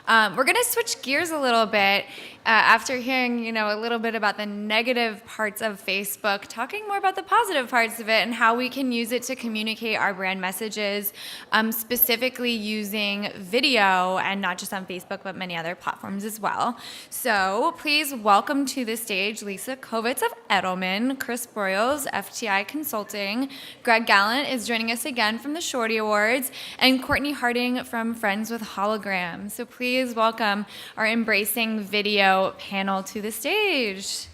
We're going to switch gears a little bit after hearing, a little bit about the negative parts of Facebook, talking more about the positive parts of it and how we can use it to communicate our brand messages, specifically using video and not just on Facebook, but many other platforms as well. So please welcome to the stage Lisa Kovitz of Edelman, Chris Broyles, FTI Consulting, Greg Galant is joining us again from the Shorty Awards, and Cortney Harding from Friends with Holograms. So please welcome our Embracing Video panel to the stage.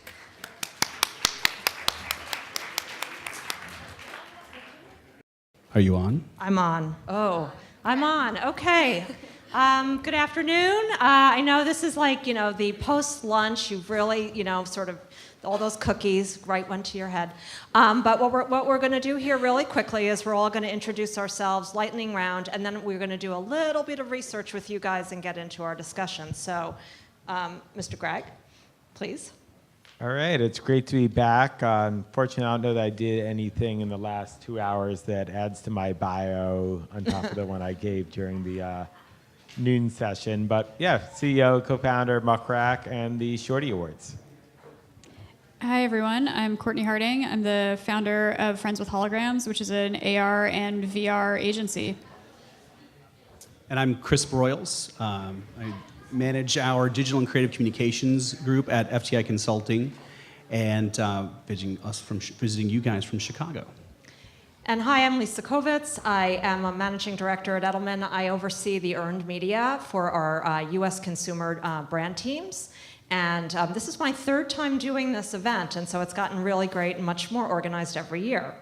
Are you on? I'm on. Oh, I'm on. Okay. Good afternoon. I know this is like, the post-lunch. You've really, sort of all those cookies right went to your head. But what we're going to do here really quickly is we're all going to introduce ourselves, lightning round, and then we're going to do a little bit of research with you guys and get into our discussion. So, Mr. Greg, please. All right, it's great to be back. Unfortunately, I don't know that I did anything in the last 2 hours that adds to my bio on top of the one I gave during the noon session. But yeah, CEO, co-founder, Muck Rack, and the Shorty Awards. Hi, everyone. I'm Cortney Harding. I'm the founder of Friends with Holograms, which is an AR and VR agency. And I'm Chris Broyles. I manage our digital and creative communications group at FTI Consulting, and visiting you guys from Chicago. And hi, I'm Lisa Kovitz. I am a managing director at Edelman. I oversee the earned media for our US consumer brand teams. And this is my third time doing this event, and so it's gotten really great and much more organized every year.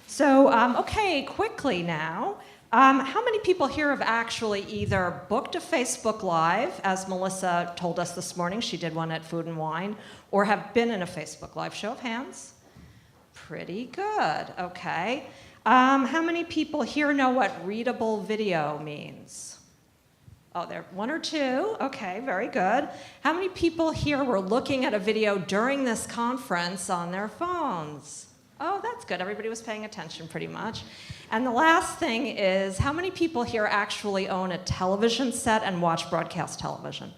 So, okay, quickly now. How many people here have actually either booked a Facebook Live, as Melissa told us this morning, she did one at Food and Wine, or have been in a Facebook Live? Show of hands. Pretty good, okay. How many people here know what readable video means? Oh, there, one or two. Okay, very good. How many people here were looking at a video during this conference on their phones? Oh, that's good. Everybody was paying attention pretty much. And the last thing is, how many people here actually own a television set and watch broadcast television?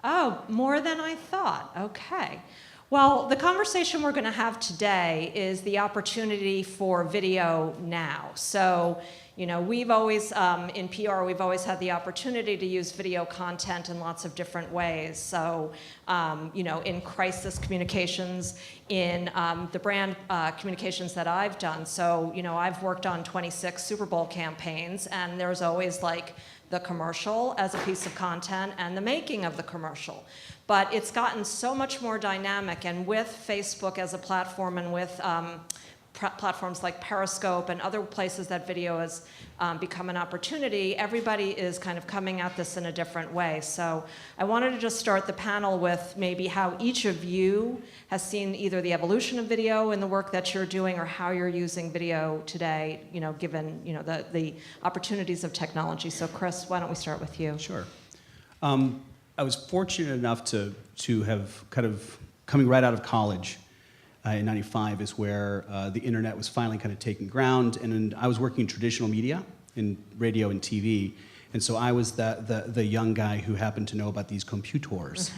Oh, more than I thought. Okay. Well, the conversation we're going to have today is the opportunity for video now. So, we've always, in PR, we've always had the opportunity to use video content in lots of different ways. So, in crisis communications, in the brand communications that I've done. So, I've worked on 26 Super Bowl campaigns, and there's always like the commercial as a piece of content and the making of the commercial. But it's gotten so much more dynamic, and with Facebook as a platform and with platforms like Periscope and other places that video has become an opportunity, everybody is kind of coming at this in a different way. So I wanted to just start the panel with maybe how each of you has seen either the evolution of video in the work that you're doing or how you're using video today, given the opportunities of technology. So Chris, why don't we start with you? Sure. I was fortunate enough to have kind of coming right out of college in '95 is where the internet was finally kind of taking ground, and I was working in traditional media, in radio and TV, and so I was the young guy who happened to know about these computers.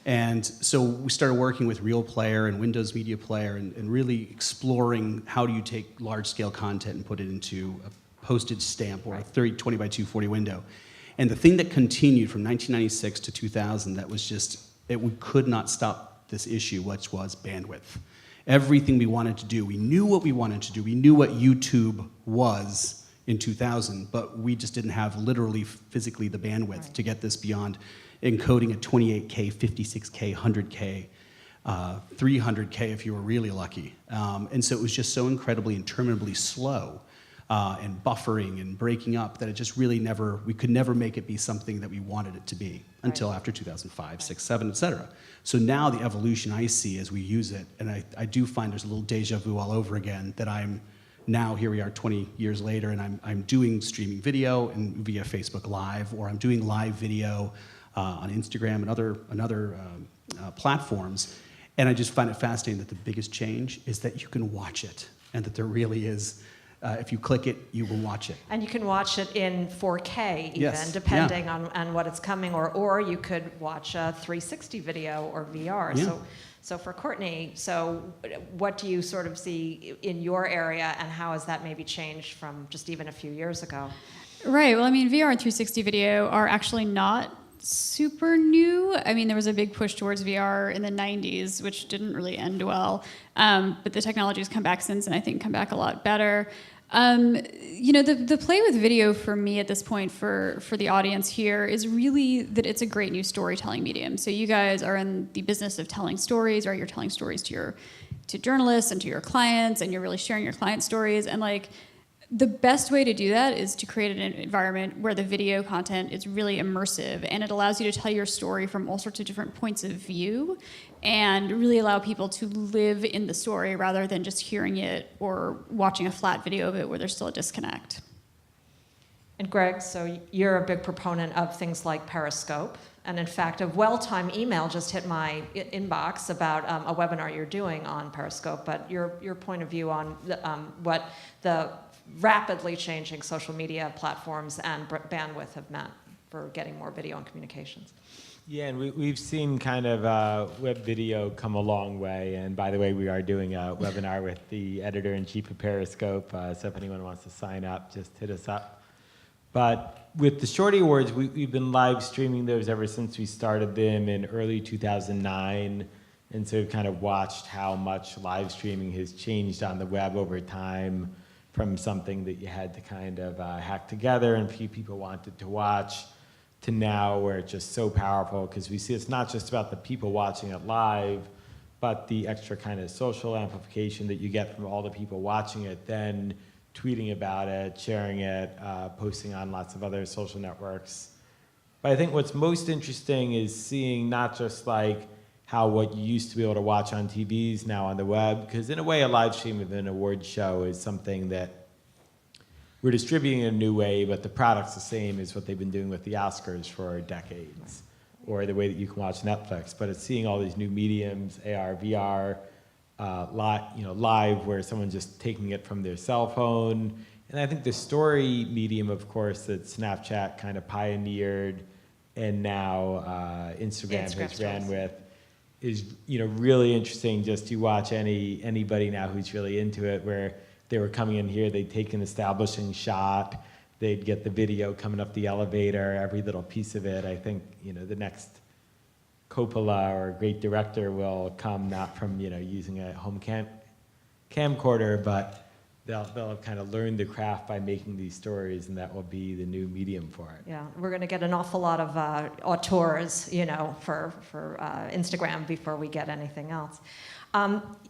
And so we started working with Real Player and Windows Media Player and really exploring how do you take large-scale content and put it into a postage stamp or a 20 by 240 window. And the thing that continued from 1996 to 2000 that was just, we could not stop this issue, which was bandwidth. Everything we wanted to do, we knew what we wanted to do. We knew what YouTube was in 2000, but we just didn't have literally, physically the bandwidth to get this beyond encoding at 28K, 56K, 100K, 300K if you were really lucky. And so it was just so incredibly, interminably slow and buffering and breaking up that it just really we could never make it be something that we wanted it to be until after 2005, 6, 7, et cetera. So now the evolution I see as we use it, and I do find there's a little deja vu all over again, that I'm now, here we are 20 years later, and I'm doing streaming video and via Facebook Live, or I'm doing live video on Instagram and other platforms. And I just find it fascinating that the biggest change is that you can watch it, and that there really is if you click it, you will watch it. And you can watch it in 4K even, Yes, depending on what it's coming, or you could watch a 360 video or VR. Yeah. So for Cortney, so what do you sort of see in your area, and how has that maybe changed from just even a few years ago? Right. Well, I mean, VR and 360 video are actually not super new. I mean, there was a big push towards VR in the 90s, which didn't really end well. But the technology has come back since, and I think come back a lot better. The play with video for me at this point for the audience here is really that it's a great new storytelling medium. So you guys are in the business of telling stories, right? You're telling stories to journalists and to your clients, and you're really sharing your client stories. And like, the best way to do that is to create an environment where the video content is really immersive, and it allows you to tell your story from all sorts of different points of view and really allow people to live in the story rather than just hearing it or watching a flat video of it where there's still a disconnect. And Greg, so you're a big proponent of things like Periscope. And in fact, a well-timed email just hit my inbox about a webinar you're doing on Periscope, but your point of view on what the rapidly changing social media platforms and bandwidth have meant for getting more video and communications. Yeah, and we've seen kind of web video come a long way. And by the way, we are doing a webinar with the editor-in-chief of Periscope. So if anyone wants to sign up, just hit us up. But with the Shorty Awards, we've been live streaming those ever since we started them in early 2009. And so we've kind of watched how much live streaming has changed on the web over time, from something that you had to kind of hack together and few people wanted to watch, to now where it's just so powerful, because we see it's not just about the people watching it live, but the extra kind of social amplification that you get from all the people watching it, then tweeting about it, sharing it, posting on lots of other social networks. But I think what's most interesting is seeing not just like how what you used to be able to watch on TV is now on the web, because in a way a live stream of an award show is something that we're distributing in a new way, but the product's the same as what they've been doing with the Oscars for decades, or the way that you can watch Netflix. But it's seeing all these new mediums, AR, VR, live, where someone's just taking it from their cell phone. And I think the story medium, of course, that Snapchat kind of pioneered, and now Instagram has ran with, is really interesting. Just to watch anybody now who's really into it, where they were coming in here, they'd take an establishing shot, they'd get the video coming up the elevator, every little piece of it. I think the next Coppola or great director will come not from using a home camcorder, but they'll have kind of learned the craft by making these stories, and that will be the new medium for it. Yeah, we're going to get an awful lot of auteurs, for Instagram before we get anything else.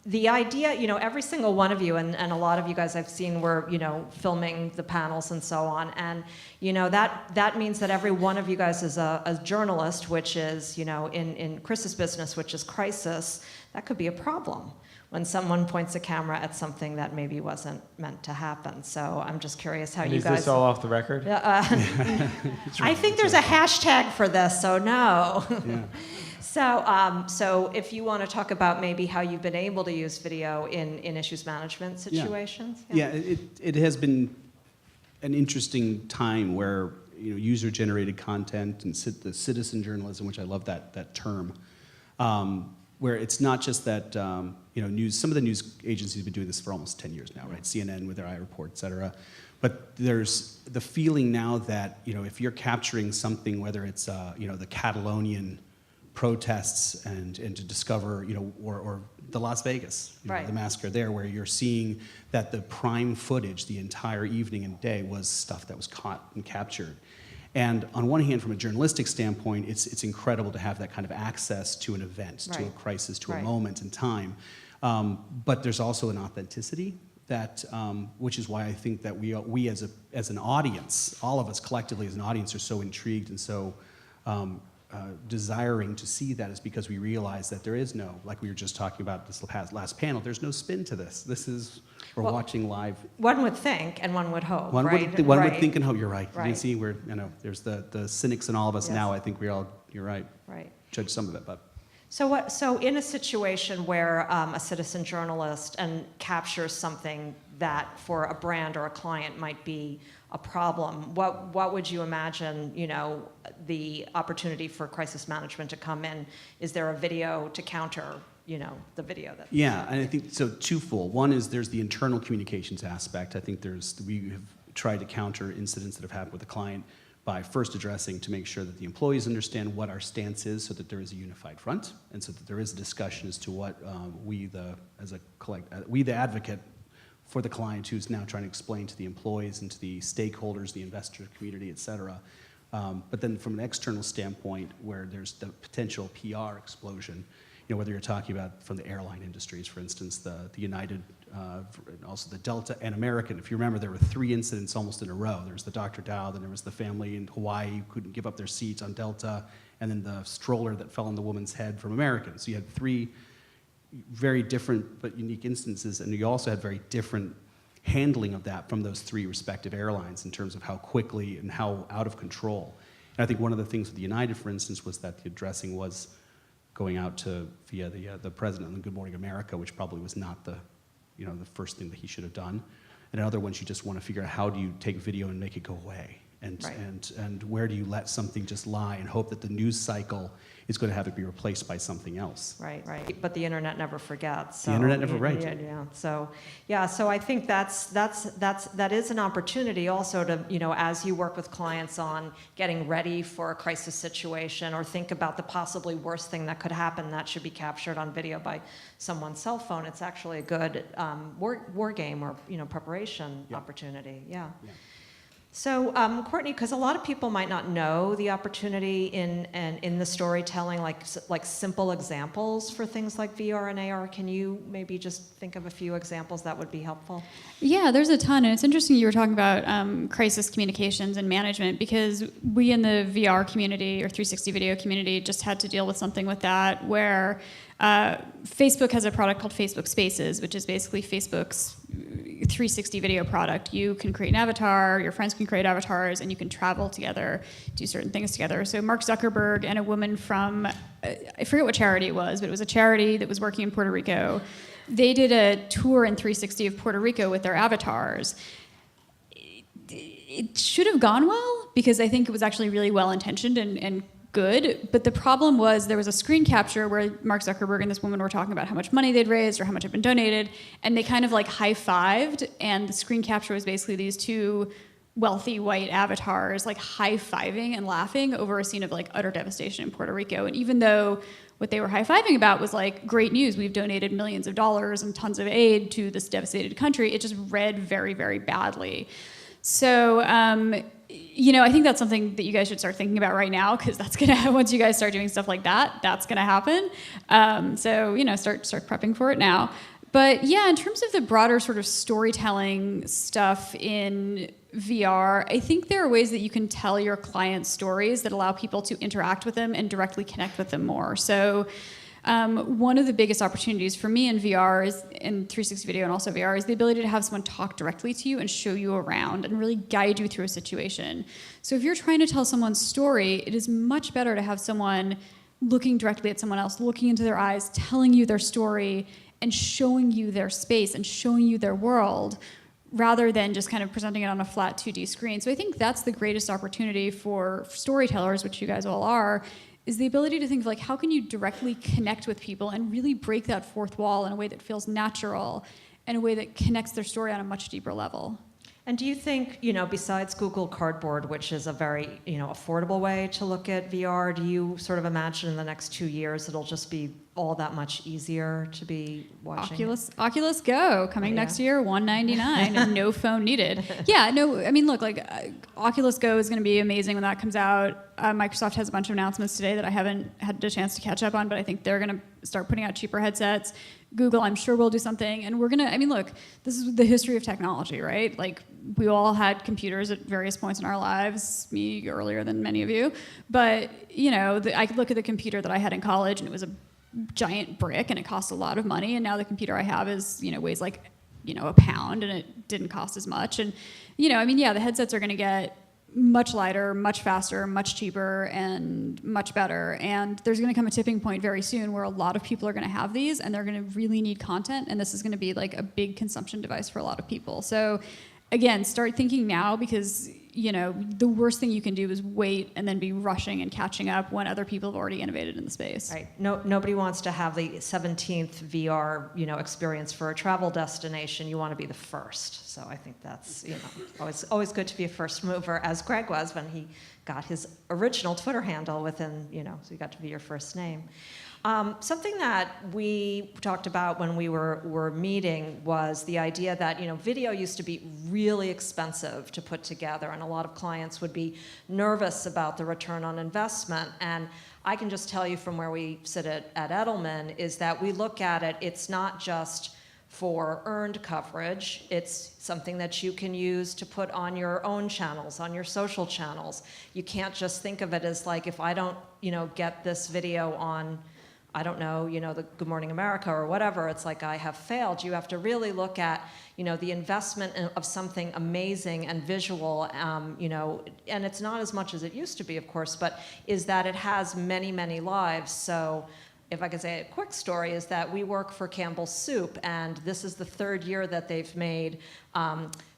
The idea, every single one of you, and a lot of you guys I've seen were, filming the panels and so on, and that means that every one of you guys is a journalist, which is, in Chris's business, which is crisis, that could be a problem when someone points a camera at something that maybe wasn't meant to happen. So I'm just curious how you guys... Is this all off the record? I think there's a hashtag for this, so no. Yeah. So if you want to talk about maybe how you've been able to use video in issues management situations. Yeah, it has been an interesting time where user-generated content and the citizen journalism, which I love that term, where it's not just that news. Some of the news agencies have been doing this for almost 10 years now, right? CNN with their iReport, et cetera. But there's the feeling now that if you're capturing something, whether it's the Catalonian protests and to discover or the Las Vegas, right, the massacre there, where you're seeing that the prime footage the entire evening and day was stuff that was caught and captured. And on one hand, from a journalistic standpoint, it's incredible to have that kind of access to an event, right, to a crisis, to right, a moment in time. But there's also an authenticity that, which is why I think that we as an audience, all of us collectively as an audience, are so intrigued and so desiring to see that, is because we realize that there is no, like we were just talking about this last panel, there's no spin to this. This is, we're watching live. One would think, and one would hope, one right? would think and hope. You're right. Right. You see, there's the cynics in all of us Yes. now. I think you're right. Right. Judge some of it, but. So in a situation where a citizen journalist and captures something that for a brand or a client might be a problem, what would you imagine, the opportunity for crisis management to come in? Is there a video to counter, the video that? Yeah, and I think so twofold. One is there's the internal communications aspect. I think we have tried to counter incidents that have happened with a client by first addressing to make sure that the employees understand what our stance is so that there is a unified front and so that there is a discussion as to what we the advocate for the client who's now trying to explain to the employees and to the stakeholders, the investor community, et cetera. But then from an external standpoint where there's the potential PR explosion, whether you're talking about from the airline industries, for instance, the United, and also the Delta and American. If you remember, there were 3 incidents almost in a row. There was the Dr. Dow, then there was the family in Hawaii who couldn't give up their seats on Delta, and then the stroller that fell on the woman's head from American. So you had 3 very different but unique instances, and you also had very different handling of that from those 3 respective airlines in terms of how quickly and how out of control. And I think one of the things with the United, for instance, was that the addressing was going out via the president of the Good Morning America, which probably was not the first thing that he should have done. And another one, you just want to figure out how do you take video and make it go away, and where do you let something just lie and hope that the news cycle is going to have it be replaced by something else. Right. But the internet never forgets. So, the internet never, right. Yeah. So I think that is an opportunity also to, as you work with clients on getting ready for a crisis situation or think about the possibly worst thing that could happen that should be captured on video by someone's cell phone. It's actually a good war game or preparation opportunity. Yeah. So, Cortney, because a lot of people might not know the opportunity in the storytelling, like simple examples for things like VR and AR, can you maybe just think of a few examples that would be helpful? Yeah, there's a ton, and it's interesting you were talking about crisis communications and management, because we in the VR community or 360 video community just had to deal with something with that where Facebook has a product called Facebook Spaces, which is basically Facebook's 360 video product. You can create an avatar, your friends can create avatars, and you can travel together, do certain things together. So Mark Zuckerberg and a woman from, I forget what charity it was, but it was a charity that was working in Puerto Rico. They did a tour in 360 of Puerto Rico with their avatars. It should have gone well, because I think it was actually really well-intentioned and good, but the problem was there was a screen capture where Mark Zuckerberg and this woman were talking about how much money they'd raised or how much had been donated, and they kind of high-fived, and the screen capture was basically these 2 wealthy white avatars high-fiving and laughing over a scene of utter devastation in Puerto Rico. And even though what they were high-fiving about was great news, we've donated millions of dollars and tons of aid to this devastated country, it just read very, very badly. So, I think that's something that you guys should start thinking about right now, because that's gonna, once you guys start doing stuff like that, that's gonna happen. So, start prepping for it now. But yeah, in terms of the broader sort of storytelling stuff in VR, I think there are ways that you can tell your clients stories that allow people to interact with them and directly connect with them more. So one of the biggest opportunities for me in VR is, in 360 video and also VR, is the ability to have someone talk directly to you and show you around and really guide you through a situation. So if you're trying to tell someone's story, it is much better to have someone looking directly at someone else, looking into their eyes, telling you their story, and showing you their space and showing you their world, rather than just kind of presenting it on a flat 2D screen. So I think that's the greatest opportunity for storytellers, which you guys all are, is the ability to think of how can you directly connect with people and really break that fourth wall in a way that feels natural, in a way that connects their story on a much deeper level. And do you think, besides Google Cardboard, which is a very, affordable way to look at VR, do you sort of imagine in the next 2 years it'll just be all that much easier to be watching? Oculus Go coming next year, $199, and no phone needed. Yeah, no, I mean, look, Oculus Go is going to be amazing when that comes out. Microsoft has a bunch of announcements today that I haven't had a chance to catch up on, but I think they're going to start putting out cheaper headsets. Google, I'm sure, will do something, and we're going to, look, this is the history of technology, right? We all had computers at various points in our lives, me earlier than many of you, but, I could look at the computer that I had in college, and it was a giant brick, and it cost a lot of money, and now the computer I have is, weighs a pound, and it didn't cost as much, and, the headsets are going to get much lighter, much faster, much cheaper, and much better. And there's going to come a tipping point very soon where a lot of people are going to have these, and they're going to really need content, and this is going to be like a big consumption device for a lot of people. So again, start thinking now, because the worst thing you can do is wait and then be rushing and catching up when other people have already innovated in the space. Right. Nobody wants to have the 17th VR, experience for a travel destination. You want to be the first. So I think that's, always good to be a first mover, as Greg was when he got his original Twitter handle within, so you got to be your first name. Something that we talked about when we were meeting was the idea that video used to be really expensive to put together, and a lot of clients would be nervous about the return on investment. And I can just tell you from where we sit at Edelman is that we look at it, it's not just for earned coverage, it's something that you can use to put on your own channels, on your social channels. You can't just think of it as like, if I don't get this video on, I don't know, the Good Morning America or whatever, it's like I have failed. You have to really look at, the investment of something amazing and visual, and it's not as much as it used to be, of course, but is that it has many, many lives. So if I could say a quick story, is that we work for Campbell's Soup, and this is the 3rd year that they've made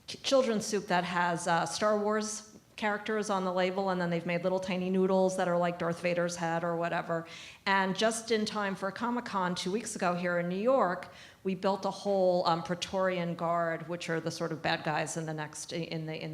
children's soup that has Star Wars characters on the label, and then they've made little tiny noodles that are like Darth Vader's head or whatever. And just in time for Comic-Con 2 weeks ago here in New York, we built a whole Praetorian Guard, which are the sort of bad guys in the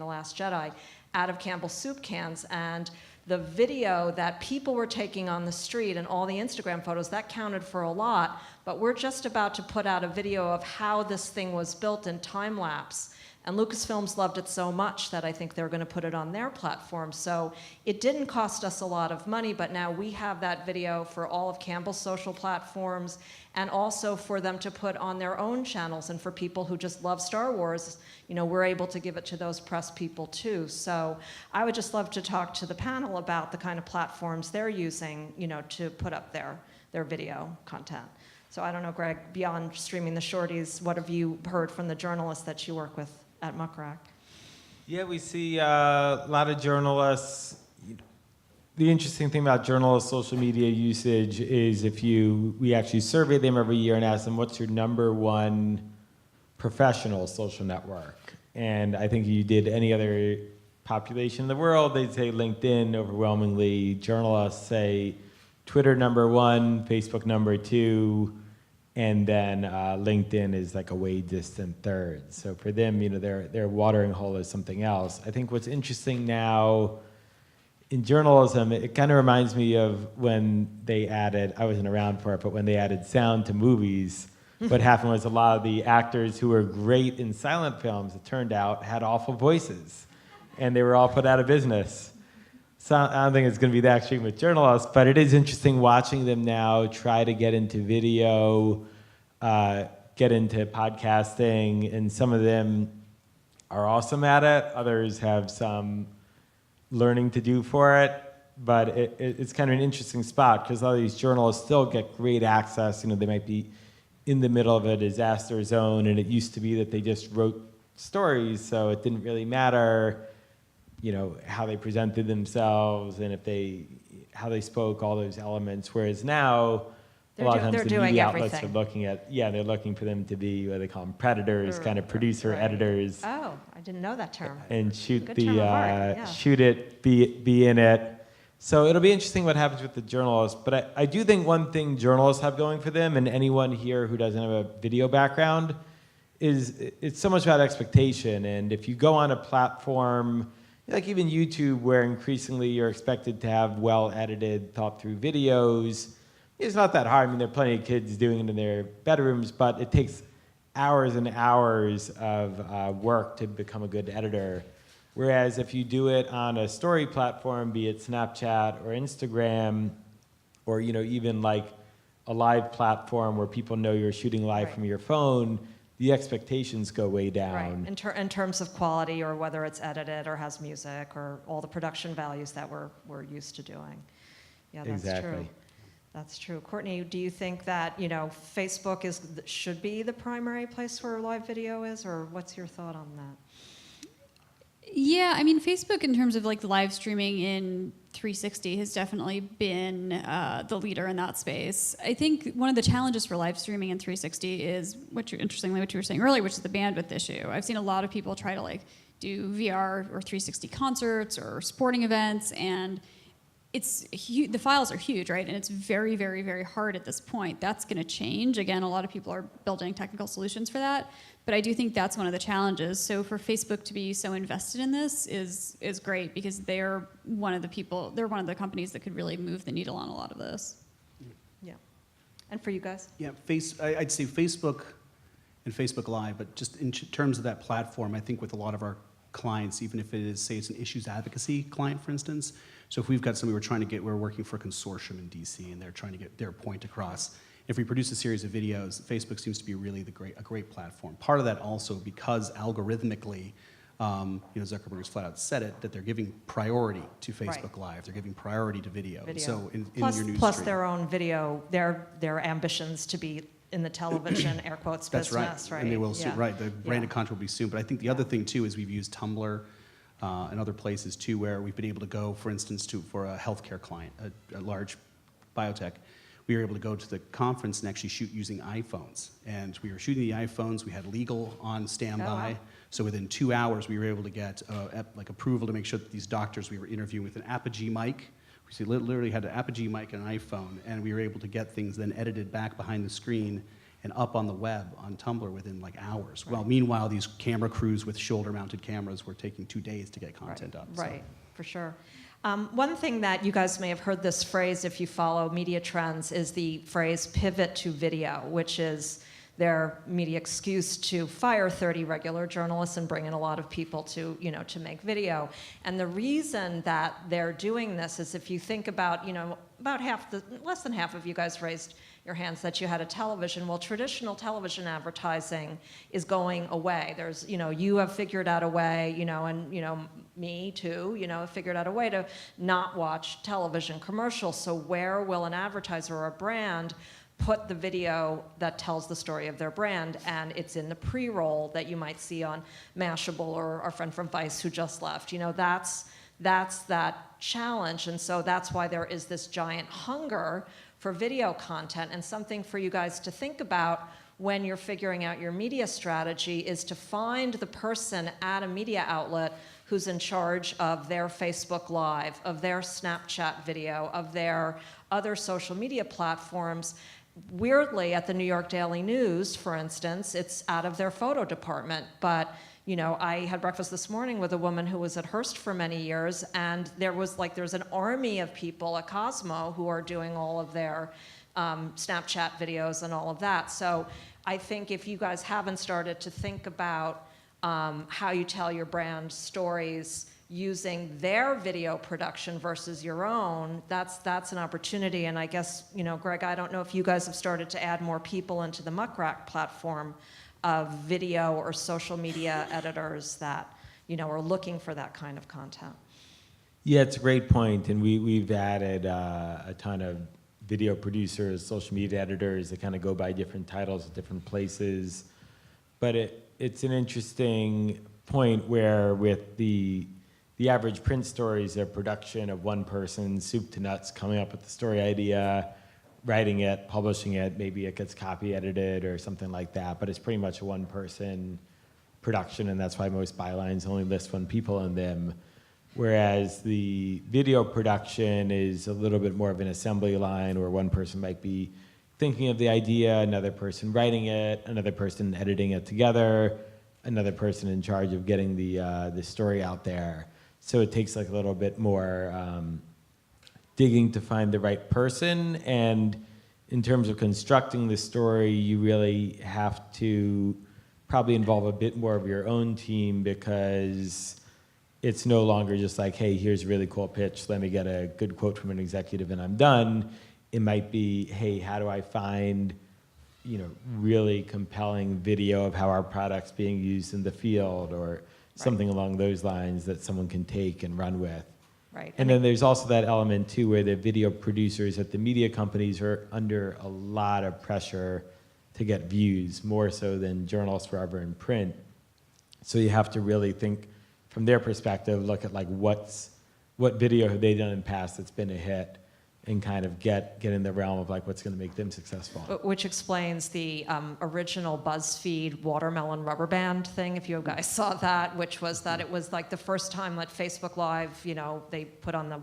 Last Jedi, out of Campbell's soup cans. And the video that people were taking on the street and all the Instagram photos, that counted for a lot. But we're just about to put out a video of how this thing was built in time lapse. And Lucasfilms loved it so much that I think they're going to put it on their platform. So it didn't cost us a lot of money, but now we have that video for all of Campbell's social platforms, and also for them to put on their own channels. And for people who just love Star Wars, we're able to give it to those press people too. So I would just love to talk to the panel about the kind of platforms they're using, to put up their video content. So I don't know, Greg, beyond streaming the shorties, what have you heard from the journalists that you work with at Muck Rack? Yeah, we see a lot of journalists. The interesting thing about journalists' social media usage is we actually survey them every year and ask them, what's your #1 professional social network? And I think if you did any other population in the world, they'd say LinkedIn overwhelmingly. Journalists say Twitter #1, Facebook #2, and then LinkedIn is like a way distant third. So for them, their watering hole is something else. I think what's interesting now in journalism, it kind of reminds me of when they added, I wasn't around for it, but when they added sound to movies, what happened was a lot of the actors who were great in silent films, it turned out, had awful voices, and they were all put out of business. So I don't think it's going to be that extreme with journalists, but it is interesting watching them now try to get into video, get into podcasting, and some of them are awesome at it. Others have some learning to do for it, but it's kind of an interesting spot because a lot of these journalists still get great access. They might be in the middle of a disaster zone, and it used to be that they just wrote stories, so it didn't really matter how they presented themselves and how they spoke, all those elements. Whereas now, a lot of times the media outlets are they're looking for them to be what they call them predators, kind of producer editors. Oh, I didn't know that term. And shoot Shoot it, be in it. So it'll be interesting what happens with the journalists. But I do think one thing journalists have going for them, and anyone here who doesn't have a video background, is it's so much about expectation. And if you go on a platform like even YouTube, where increasingly you're expected to have well-edited, thought-through videos, it's not that hard. I mean, there are plenty of kids doing it in their bedrooms, but it takes hours and hours of work to become a good editor. Whereas if you do it on a story platform, be it Snapchat or Instagram, or even like a live platform where people know you're shooting live from your phone, the expectations go way down. Right, in terms of quality, or whether it's edited or has music, or all the production values that we're used to doing. Yeah, that's true. That's true. Cortney, do you think that Facebook should be the primary place where live video is, or what's your thought on that? Yeah, I mean, Facebook in terms of like the live streaming in 360 has definitely been the leader in that space. I think one of the challenges for live streaming in 360 is what you were saying earlier, which is the bandwidth issue. I've seen a lot of people try to like do VR or 360 concerts or sporting events, and the files are huge, right? And it's very, very, very hard at this point. That's going to change. Again, a lot of people are building technical solutions for that. But I do think that's one of the challenges. So for Facebook to be so invested in this is great, because they're one of the companies that could really move the needle on a lot of this. Yeah. And for you guys? Yeah, I'd say Facebook and Facebook Live, but just in terms of that platform, I think with a lot of our clients, even if it is, say it's an issues advocacy client, for instance, so if we've got somebody we're working for a consortium in DC and they're trying to get their point across, if we produce a series of videos, Facebook seems to be really a great platform. Part of that also because algorithmically, Zuckerberg's flat out said it, that they're giving priority to Facebook Live. They're giving priority to video. So in your news plus stream. their own video, their ambitions to be in the television, air quotes, That's business, right? And they will soon, right. The branded content will be soon. But I think the other thing, too, is we've used Tumblr and other places, too, where we've been able to go, for instance, for a healthcare client, a large biotech. We were able to go to the conference and actually shoot using iPhones. And we were shooting the iPhones. We had legal on standby. Oh, wow. So within 2 hours, we were able to get approval to make sure that these doctors we were interviewing with an Apogee mic. We literally had an Apogee mic and an iPhone, and we were able to get things then edited back behind the screen and up on the web on Tumblr within like hours. Right. Well, meanwhile, these camera crews with shoulder-mounted cameras were taking 2 days to get content up. So. Right, for sure. One thing that you guys may have heard this phrase if you follow media trends is the phrase pivot to video, which is their media excuse to fire 30 regular journalists and bring in a lot of people to make video. And the reason that they're doing this is, if you think about, less than half of you guys raised your hands that you had a television. Well, traditional television advertising is going away. There's, you have figured out a way, and, me too, have figured out a way to not watch television commercials. So where will an advertiser or a brand put the video that tells the story of their brand? And it's in the pre-roll that you might see on Mashable or our friend from Vice who just left. That's that challenge. And so that's why there is this giant hunger for video content. And something for you guys to think about when you're figuring out your media strategy is to find the person at a media outlet who's in charge of their Facebook Live, of their Snapchat video, of their other social media platforms. Weirdly, at the New York Daily News, for instance, it's out of their photo department. But I had breakfast this morning with a woman who was at Hearst for many years, and there's an army of people at Cosmo who are doing all of their Snapchat videos and all of that. So I think if you guys haven't started to think about how you tell your brand stories using their video production versus your own, that's an opportunity. And I guess, Greg, I don't know if you guys have started to add more people into the Muckrack platform of video or social media editors that, are looking for that kind of content. Yeah, it's a great point. And we've added a ton of video producers, social media editors that kind of go by different titles at different places. But it's an interesting point where with the average print story is a production of one person, soup to nuts, coming up with the story idea, writing it, publishing it, maybe it gets copy edited or something like that, but it's pretty much a one-person production, and that's why most bylines only list one people in them. Whereas the video production is a little bit more of an assembly line where one person might be thinking of the idea, another person writing it, another person editing it together, another person in charge of getting the story out there. So it takes like a little bit more digging to find the right person. And in terms of constructing the story, you really have to probably involve a bit more of your own team, because it's no longer just like, hey, here's a really cool pitch, let me get a good quote from an executive and I'm done. It might be, hey, how do I find really compelling video of how our product's being used in the field, or something along those lines that someone can take and run with. Right. And then there's also that element too where the video producers at the media companies are under a lot of pressure to get views, more so than journalists forever in print. So you have to really think from their perspective, look at like what video have they done in the past that's been a hit, and kind of get in the realm of like what's going to make them successful. Which explains the original BuzzFeed watermelon rubber band thing, if you guys saw that, which was that it was like the first time that Facebook Live, they put on the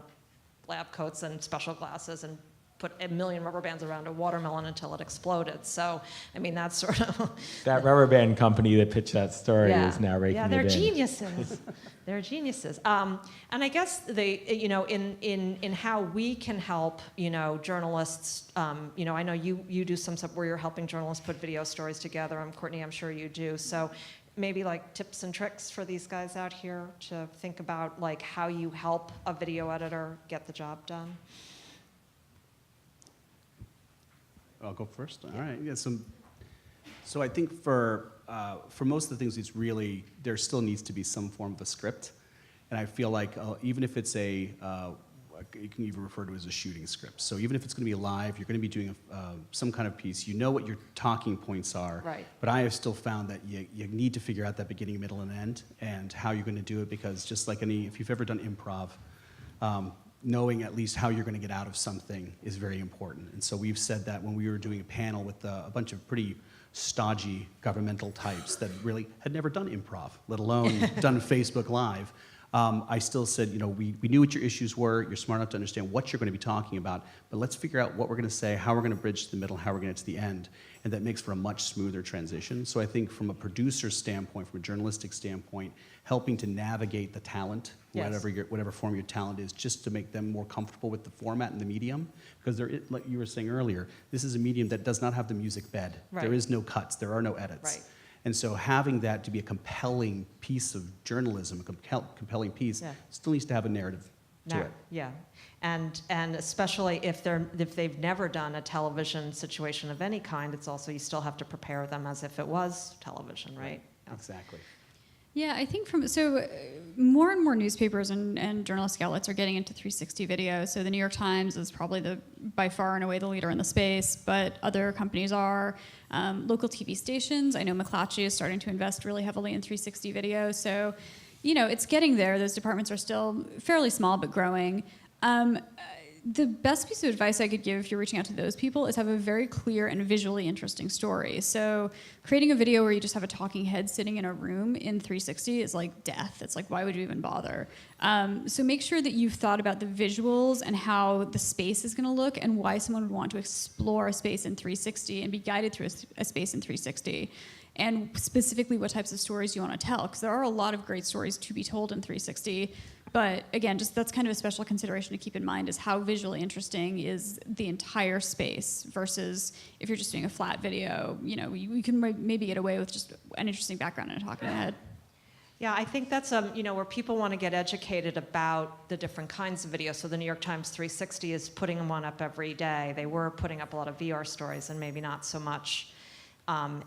lab coats and special glasses and put a million rubber bands around a watermelon until it exploded. So, I mean, that's sort of... That rubber band company that pitched that story is now raking it in. Yeah, they're geniuses. They're geniuses. And I guess in how we can help, journalists, I know you do some stuff where you're helping journalists put video stories together. Courtney, I'm sure you do. So maybe like tips and tricks for these guys out here to think about like how you help a video editor get the job done. I'll go first. All right. Yeah. So I think for most of the things, it's really there still needs to be some form of a script, and I feel like even if it's you can even refer to it as a shooting script. So even if it's going to be live, you're going to be doing some kind of piece. You know what your talking points are. Right. But I have still found that you need to figure out that beginning, middle, and end, and how you're going to do it, because just like if you've ever done improv. Knowing at least how you're going to get out of something is very important. And so we've said that when we were doing a panel with a bunch of pretty stodgy governmental types that really had never done improv, let alone done Facebook Live, I still said, we knew what your issues were, you're smart enough to understand what you're going to be talking about, but let's figure out what we're going to say, how we're going to bridge to the middle, how we're going to get to the end, and that makes for a much smoother transition. So I think from a producer's standpoint, from a journalistic standpoint, helping to navigate the talent, Yes. whatever form your talent is, just to make them more comfortable with the format and the medium, because like you were saying earlier, this is a medium that does not have the music bed. Right. There is no cuts, there are no edits. Right. And so having that to be a compelling piece of journalism, a compelling piece, Yeah. still needs to have a narrative to it. Yeah, and especially if they've never done a television situation of any kind, it's also you still have to prepare them as if it was television, right? Yeah. Exactly. Yeah, I think more and more newspapers and journalistic outlets are getting into 360 video. So the New York Times is probably by far and away the leader in the space, but other companies are. Local TV stations, I know McClatchy is starting to invest really heavily in 360 video. So, it's getting there. Those departments are still fairly small, but growing. The best piece of advice I could give if you're reaching out to those people is have a very clear and visually interesting story. So creating a video where you just have a talking head sitting in a room in 360 is like death. It's like, why would you even bother? So make sure that you've thought about the visuals and how the space is going to look and why someone would want to explore a space in 360 and be guided through a space in 360. And specifically what types of stories you want to tell, because there are a lot of great stories to be told in 360. But again, just that's kind of a special consideration to keep in mind is how visually interesting is the entire space versus if you're just doing a flat video, you can maybe get away with just an interesting background and a talking head. Yeah, I think that's where people want to get educated about the different kinds of videos. So the New York Times 360 is putting one up every day. They were putting up a lot of VR stories and maybe not so much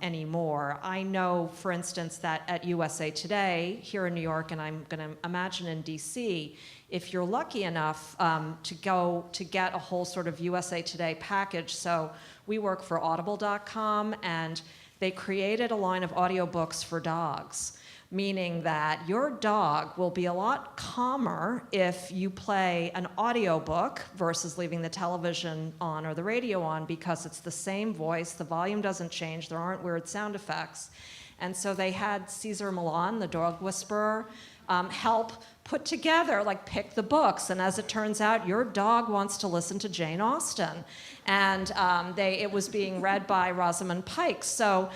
anymore. I know, for instance, that at USA Today here in New York, and I'm going to imagine in DC, if you're lucky enough to get a whole sort of USA Today package. So we work for Audible.com, and they created a line of audiobooks for dogs, meaning that your dog will be a lot calmer if you play an audiobook versus leaving the television on or the radio on, because it's the same voice, the volume doesn't change, there aren't weird sound effects. And so they had Cesar Millan, the dog whisperer, help put together, pick the books. And as it turns out, your dog wants to listen to Jane Austen. And it was being read by Rosamund Pike. So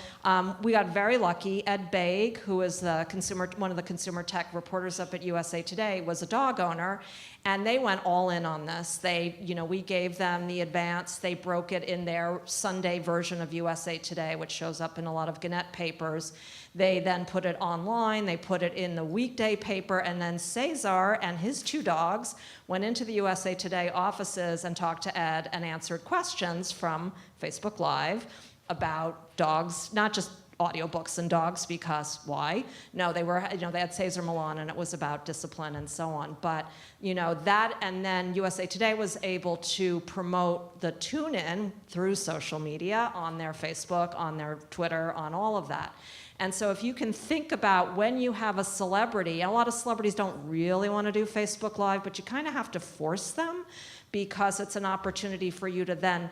we got very lucky. Ed Baig, who is one of the consumer tech reporters up at USA Today, was a dog owner. And they went all in on this. We gave them the advance. They broke it in their Sunday version of USA Today, which shows up in a lot of Gannett papers. They then put it online. They put it in the weekday paper. And then Cesar and his two dogs went into the USA Today offices and talked to Ed and answered questions from Facebook Live about dogs, not just audiobooks and dogs because why? No, they were, they had Cesar Millan and it was about discipline and so on. But, that, and then USA Today was able to promote the tune-in through social media on their Facebook, on their Twitter, on all of that. And so if you can think about when you have a celebrity, and a lot of celebrities don't really want to do Facebook Live, but you kind of have to force them because it's an opportunity for you to then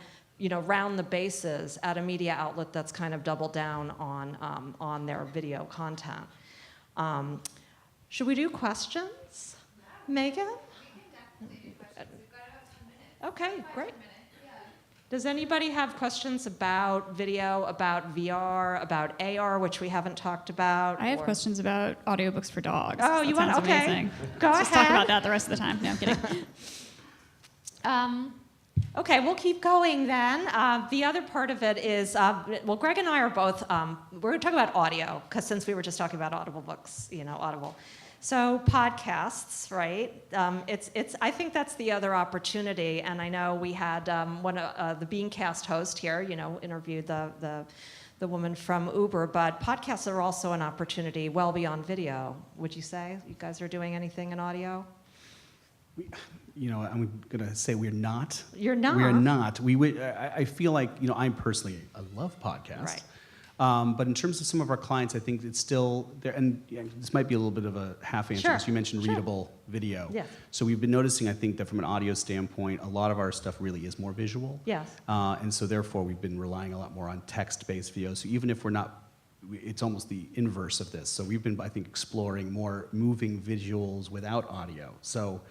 round the bases at a media outlet that's kind of doubled down on their video content. Should we do questions? Megan? Okay, great. Does anybody have questions about video, about VR, about AR, which we haven't talked about? I have questions about audiobooks for dogs. Oh, That you want? sounds Okay, amazing. go Let's ahead. just talk about that the rest of the time. No, I'm kidding. Okay, we'll keep going then. The other part of it is, Greg and I are both, we're going to talk about audio, because since we were just talking about Audible books, Audible. So podcasts, right? I think that's the other opportunity, and I know we had the Beancast host here, interviewed the woman from Uber, but podcasts are also an opportunity well beyond video, would you say? You guys are doing anything in audio? I'm going to say we're not. You're not? We're not. I feel like, I personally, I love podcasts. Right. But in terms of some of our clients, I think it's still there, and this might be a little bit of a half answer. Sure. So you mentioned readable video. Yes. So we've been noticing, I think, that from an audio standpoint, a lot of our stuff really is more visual. Yes. And so therefore, we've been relying a lot more on text-based video. So even if we're not, it's almost the inverse of this. So we've been, I think, exploring more moving visuals without audio. So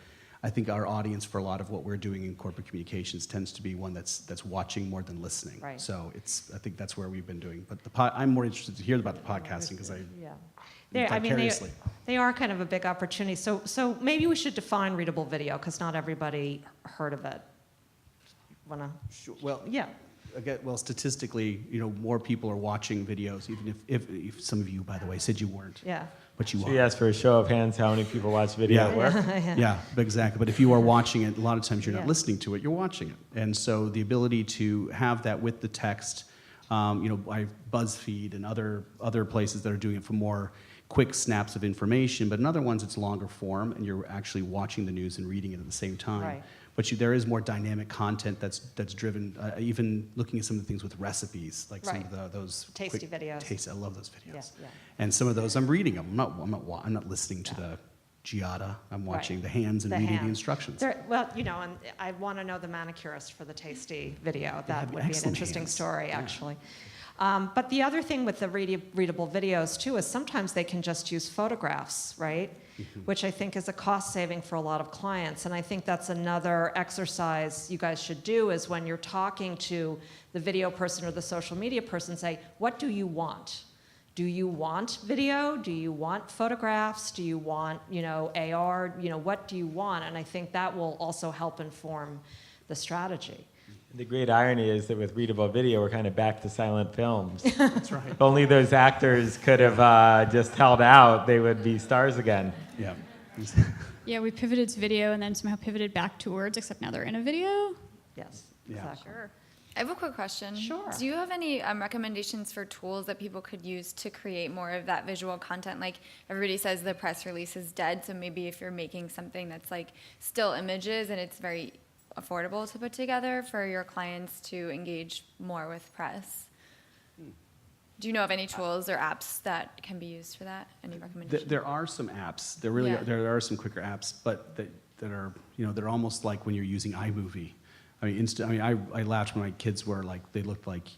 I think our audience for a lot of what we're doing in corporate communications tends to be one that's watching more than listening. Right. So I think that's where we've been doing. But I'm more interested to hear about the podcasting because vicariously. They are kind of a big opportunity. So maybe we should define readable video because not everybody heard of it. Wanna? Sure. Well, yeah. Again, well, statistically, more people are watching videos, even if some of you, by the way, said you weren't. Yeah. But you So are. you asked for a show of hands how many people watch video at work? Yeah, exactly. But if you are watching it, a lot of times you're not Yeah. listening to it, you're watching it. And so the ability to have that with the text, by BuzzFeed and other places that are doing it for more quick snaps of information, but in other ones it's longer form and you're actually watching the news and reading it at the same time. Right. But there is more dynamic content that's driven, even looking at some of the things with recipes, like some of those Tasty quick videos. I love those videos. Yeah. And some of those, I'm reading them. I'm not listening to the Giada. I'm watching the hands and reading the instructions. And I want to know the manicurist for the tasty video. That have would be an excellent interesting hands. story, Yeah. actually. But the other thing with the readable videos, too, is sometimes they can just use photographs, right? Mm-hmm. Which I think is a cost saving for a lot of clients. And I think that's another exercise you guys should do is when you're talking to the video person or the social media person, say, what do you want? Do you want video? Do you want photographs? Do you want, AR? What do you want? And I think that will also help inform the strategy. The great irony is that with readable video, we're kind of back to silent films. That's right. If only those actors could have just held out, they would be stars again. Yeah. Yeah, we pivoted to video and then somehow pivoted back to words, except now they're in a video. Yes, Yeah. exactly. Sure. I have a quick question. Sure. Do you have any recommendations for tools that people could use to create more of that visual content? Like everybody says the press release is dead, so maybe if you're making something that's like still images and it's very affordable to put together for your clients to engage more with press. Do you know of any tools or apps that can be used for that? Any recommendations? There are some apps. Yeah. There are some quicker apps, but that are they're almost like when you're using iMovie. I laughed when my kids were like they looked like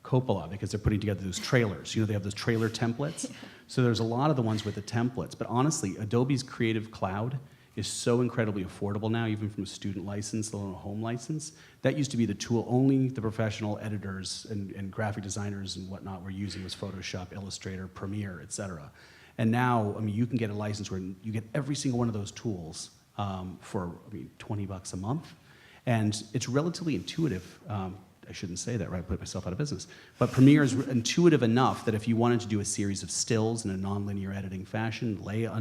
Coppola because they're putting together those trailers. They have those trailer templates. So there's a lot of the ones with the templates. But honestly, Adobe's Creative Cloud is so incredibly affordable now, even from a student license, let alone a home license. That used to be the tool only the professional editors and graphic designers and whatnot were using was Photoshop, Illustrator, Premiere, et cetera. And now, you can get a license where you get every single one of those tools for $20 a month. And it's relatively intuitive. I shouldn't say that, right? Put myself out of business. But Premiere is intuitive enough that if you wanted to do a series of stills in a nonlinear editing fashion,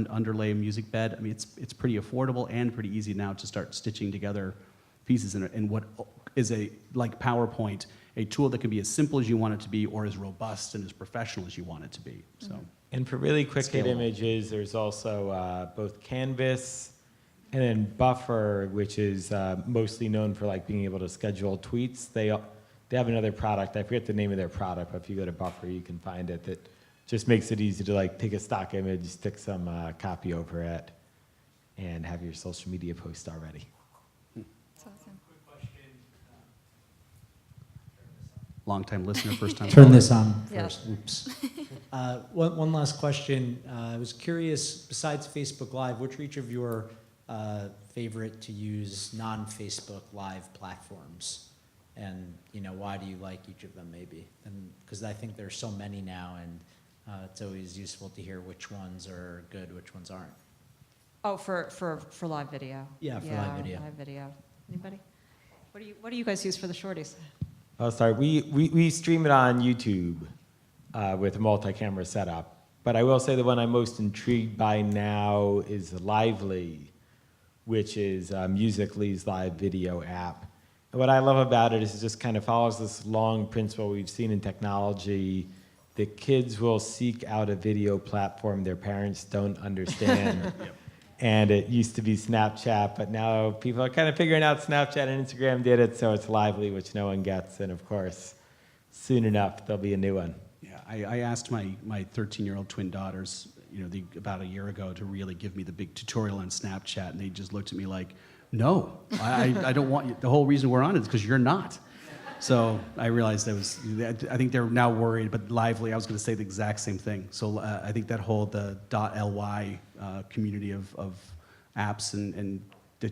underlay a music bed, it's pretty affordable and pretty easy now to start stitching together pieces in what is like PowerPoint a tool that can be as simple as you want it to be or as robust and as professional as you want it to be. So. And for really quick hit Scalable. images, there's also both Canvas and then Buffer, which is mostly known for like being able to schedule tweets. They have another product. I forget the name of their product, but if you go to Buffer, you can find it. That just makes it easy to like take a stock image, stick some copy over it, and have your social media post already. That's awesome. Long-time listener, first-time Turn caller. this on Yes. first. Oops. One last question. I was curious, besides Facebook Live, which are each of your favorite to use non-Facebook Live platforms? And why do you like each of them maybe? And because I think there's so many now, and it's always useful to hear which ones are good, which ones aren't. Oh, for live video. Yeah, for live video. Live video. Anybody? What do you guys use for the shorties? Oh, sorry. We stream it on YouTube with a multi-camera setup. But I will say the one I'm most intrigued by now is Lively, which is Musical.ly's live video app. And what I love about it is it just kind of follows this long principle we've seen in technology. The kids will seek out a video platform their parents don't understand. Yep. And it used to be Snapchat, but now people are kind of figuring out Snapchat and Instagram did it, so it's Lively, which no one gets. And of course, soon enough, there'll be a new one. Yeah, I asked my 13-year-old twin daughters, about a year ago to really give me the big tutorial on Snapchat, and they just looked at me like, no, I don't want you. The whole reason we're on it is because you're not. So I realized I think they're now worried, but Lively, I was going to say the exact same thing. So I think that whole, the .ly community of apps and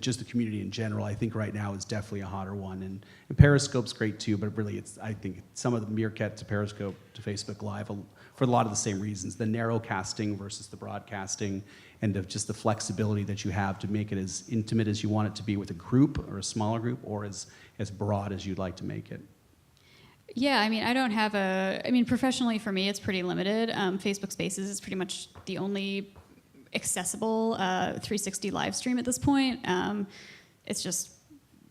just the community in general, I think right now is definitely a hotter one. And Periscope's great too, but really I think some of the Meerkat to Periscope to Facebook Live for a lot of the same reasons. The narrow casting versus the broadcasting, and just the flexibility that you have to make it as intimate as you want it to be with a group or a smaller group, or as broad as you'd like to make it. Yeah, I don't have professionally for me, it's pretty limited. Facebook Spaces is pretty much the only accessible 360 live stream at this point. It's just,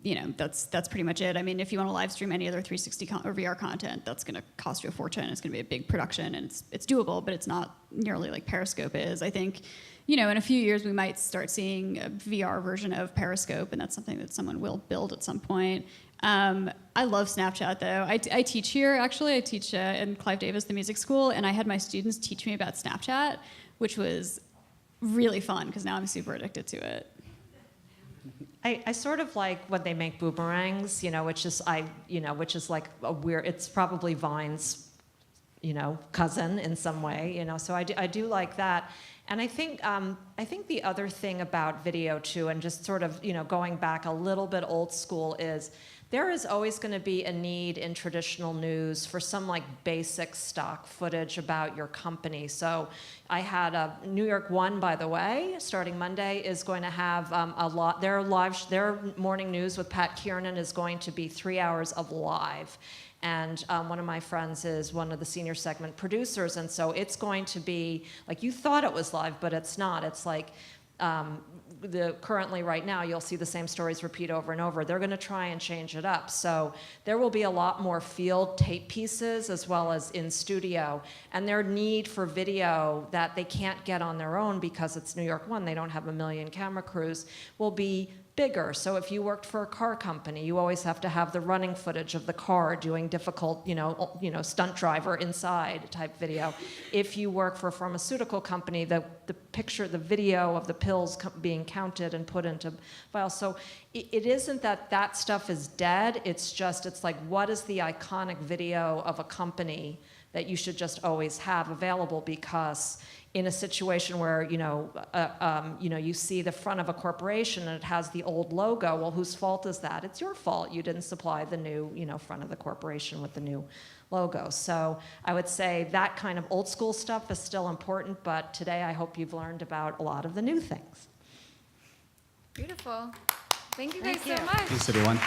that's pretty much it. If you want to live stream any other 360 or VR content, that's going to cost you a fortune. It's going to be a big production, and it's doable, but it's not nearly like Periscope is. I think, in a few years we might start seeing a VR version of Periscope, and that's something that someone will build at some point. I love Snapchat though. I teach here, actually. I teach in Clive Davis, the music school, and I had my students teach me about Snapchat, which was really fun because now I'm super addicted to it. I sort of like when they make boomerangs, which is like a weird. It's probably Vine's, cousin in some way, So I do like that, and I think the other thing about video too, and just sort of going back a little bit old school, is there is always going to be a need in traditional news for some like basic stock footage about your company. So I had New York One, by the way, starting Monday, is going to have a lot. Their morning news with Pat Kiernan is going to be 3 hours of live. And one of my friends is one of the senior segment producers, and so it's going to be like you thought it was live, but it's not. It's like currently right now you'll see the same stories repeat over and over. They're going to try and change it up. So there will be a lot more field tape pieces as well as in studio, and their need for video that they can't get on their own because it's New York One, they don't have a million camera crews, will be bigger. So if you worked for a car company, you always have to have the running footage of the car doing difficult, stunt driver inside type video. If you work for a pharmaceutical company, the video of the pills being counted and put into files. So it isn't that stuff is dead. It's like, what is the iconic video of a company that you should just always have available? Because in a situation where you see the front of a corporation and it has the old logo, well, whose fault is that? It's your fault. You didn't supply the new front of the corporation with the new logo. So I would say that kind of old school stuff is still important, but today I hope you've learned about a lot of the new things. Beautiful. Thank you guys Thank so you. much. Thanks, everyone.